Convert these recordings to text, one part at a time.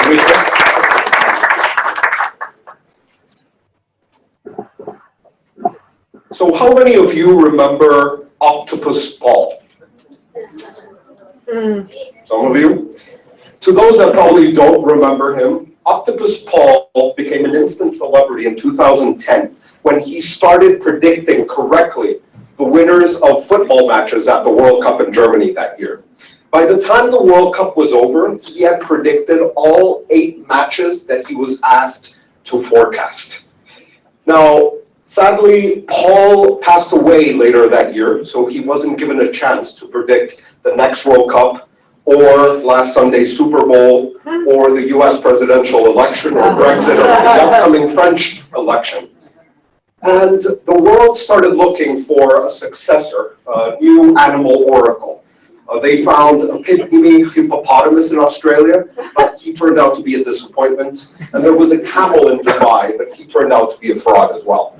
Enrique. So how many of you remember Octopus Paul? Some of you. To those that probably don't remember him, Octopus Paul became an instant celebrity in 2010 when he started predicting correctly the winners of football matches at the World Cup in Germany that year. By the time the World Cup was over, he had predicted all 8 matches that he was asked to forecast. Now, sadly, Paul passed away later that year, so he wasn't given a chance to predict the next World Cup or last Sunday's Super Bowl or the US presidential election or Brexit or the upcoming French election. And the world started looking for a successor, a new animal oracle. They found a pygmy hippopotamus in Australia, but he turned out to be a disappointment. And there was a camel in Dubai, but he turned out to be a fraud as well.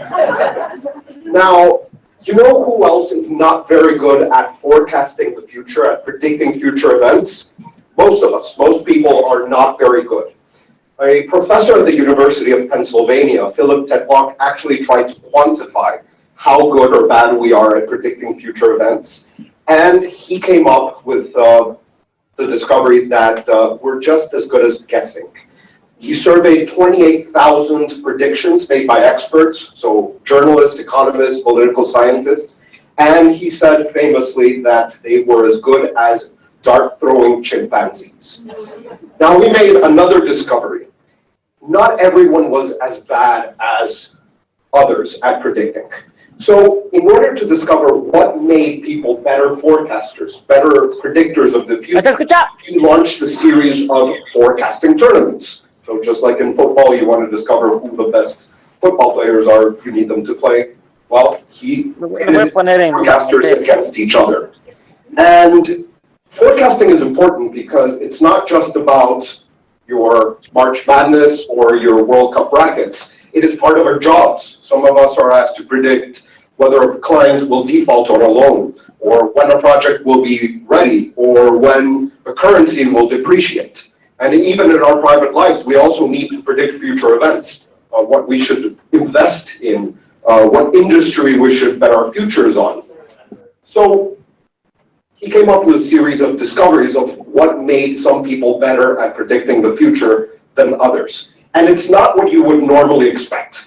Now, you know who else is not very good at forecasting the future, at predicting future events? Most of us, most people are not very good. A professor at the University of Pennsylvania, Philip Tetlock, actually tried to quantify how good or bad we are at predicting future events. And he came up with the discovery that we're just as good as guessing. He surveyed 28,000 predictions made by experts, so journalists, economists, political scientists, and he said famously that they were as good as dart-throwing chimpanzees. Now, he made another discovery. Not everyone was as bad as others at predicting. So in order to discover what made people better forecasters, better predictors of the future, he launched a series of forecasting tournaments. So just like in football, you want to discover who the best football players are, you need them to play. Well, he pitted forecasters against each other. And forecasting is important because it's not just about your March Madness or your World Cup brackets. It is part of our jobs. Some of us are asked to predict whether a client will default on a loan, or when a project will be ready, or when a currency will depreciate. And even in our private lives, we also need to predict future events, what we should invest in, what industry we should bet our futures on. So he came up with a series of discoveries of what made some people better at predicting the future than others. And it's not what you would normally expect.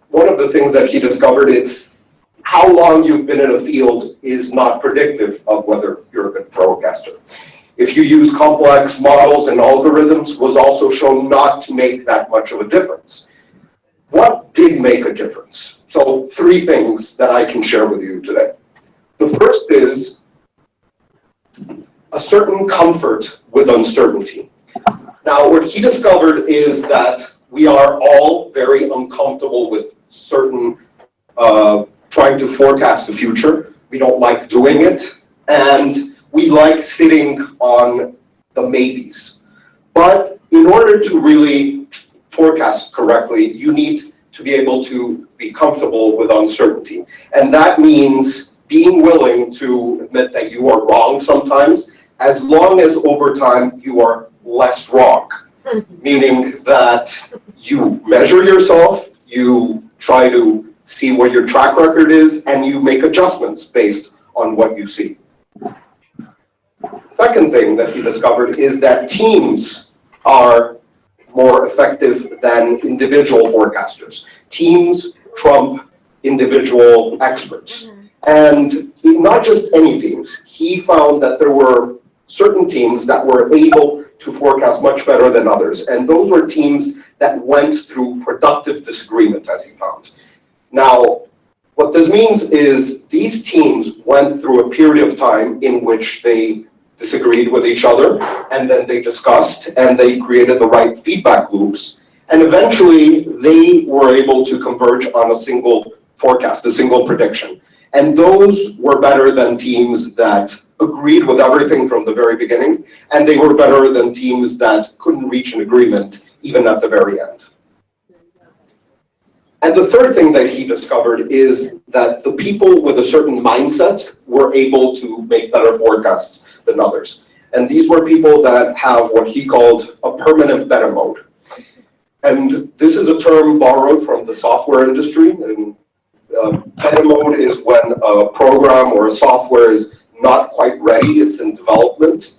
One of the things that he discovered is how long you've been in a field is not predictive of whether you're a good forecaster. If you use complex models and algorithms, was also shown not to make that much of a difference. What did make a difference? So 3 things that I can share with you today. The first is a certain comfort with uncertainty. Now, what he discovered is that we are all very uncomfortable with certain, trying to forecast the future. We don't like doing it, and we like sitting on the maybes. But in order to really forecast correctly, you need to be able to be comfortable with uncertainty. And that means being willing to admit that you are wrong sometimes, as long as over time you are less wrong. Meaning that you measure yourself, you try to see what your track record is, and you make adjustments based on what you see. Second thing that he discovered is that teams are more effective than individual forecasters. Teams trump individual experts. And not just any teams. He found that there were certain teams that were able to forecast much better than others. And those were teams that went through productive disagreement, as he found. Now, what this means is these teams went through a period of time in which they disagreed with each other, and then they discussed, and they created the right feedback loops. And eventually, they were able to converge on a single forecast, a single prediction. And those were better than teams that agreed with everything from the very beginning, and they were better than teams that couldn't reach an agreement even at the very end. And the third thing that he discovered is that the people with a certain mindset were able to make better forecasts than others. And these were people that have what he called a permanent beta mode. And this is a term borrowed from the software industry. And beta mode is when a program or a software is not quite ready, it's in development.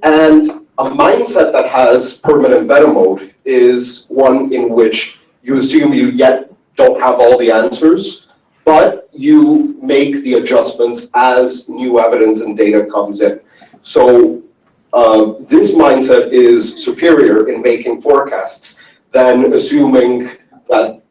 And a mindset that has permanent beta mode is one in which you assume you yet don't have all the answers, but you make the adjustments as new evidence and data comes in. So this mindset is superior in making forecasts than assuming that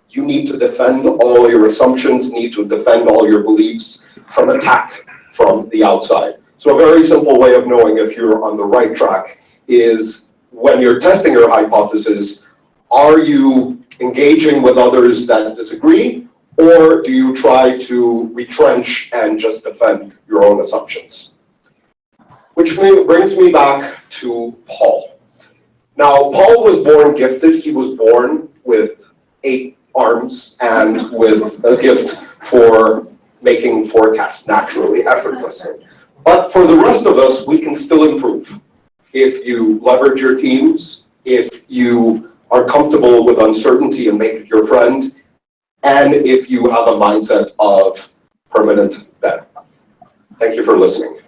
you need to defend all your assumptions, need to defend all your beliefs from attack from the outside. So a very simple way of knowing if you're on the right track is when you're testing your hypothesis, are you engaging with others that disagree, or do you try to retrench and just defend your own assumptions? Which brings me back to Paul. Now, Paul was born gifted. He was born with 8 arms and with a gift for making forecasts naturally, effortlessly. But for the rest of us, we can still improve. If you leverage your teams, if you are comfortable with uncertainty and make it your friend, and if you have a mindset of permanent beta. Thank you for listening.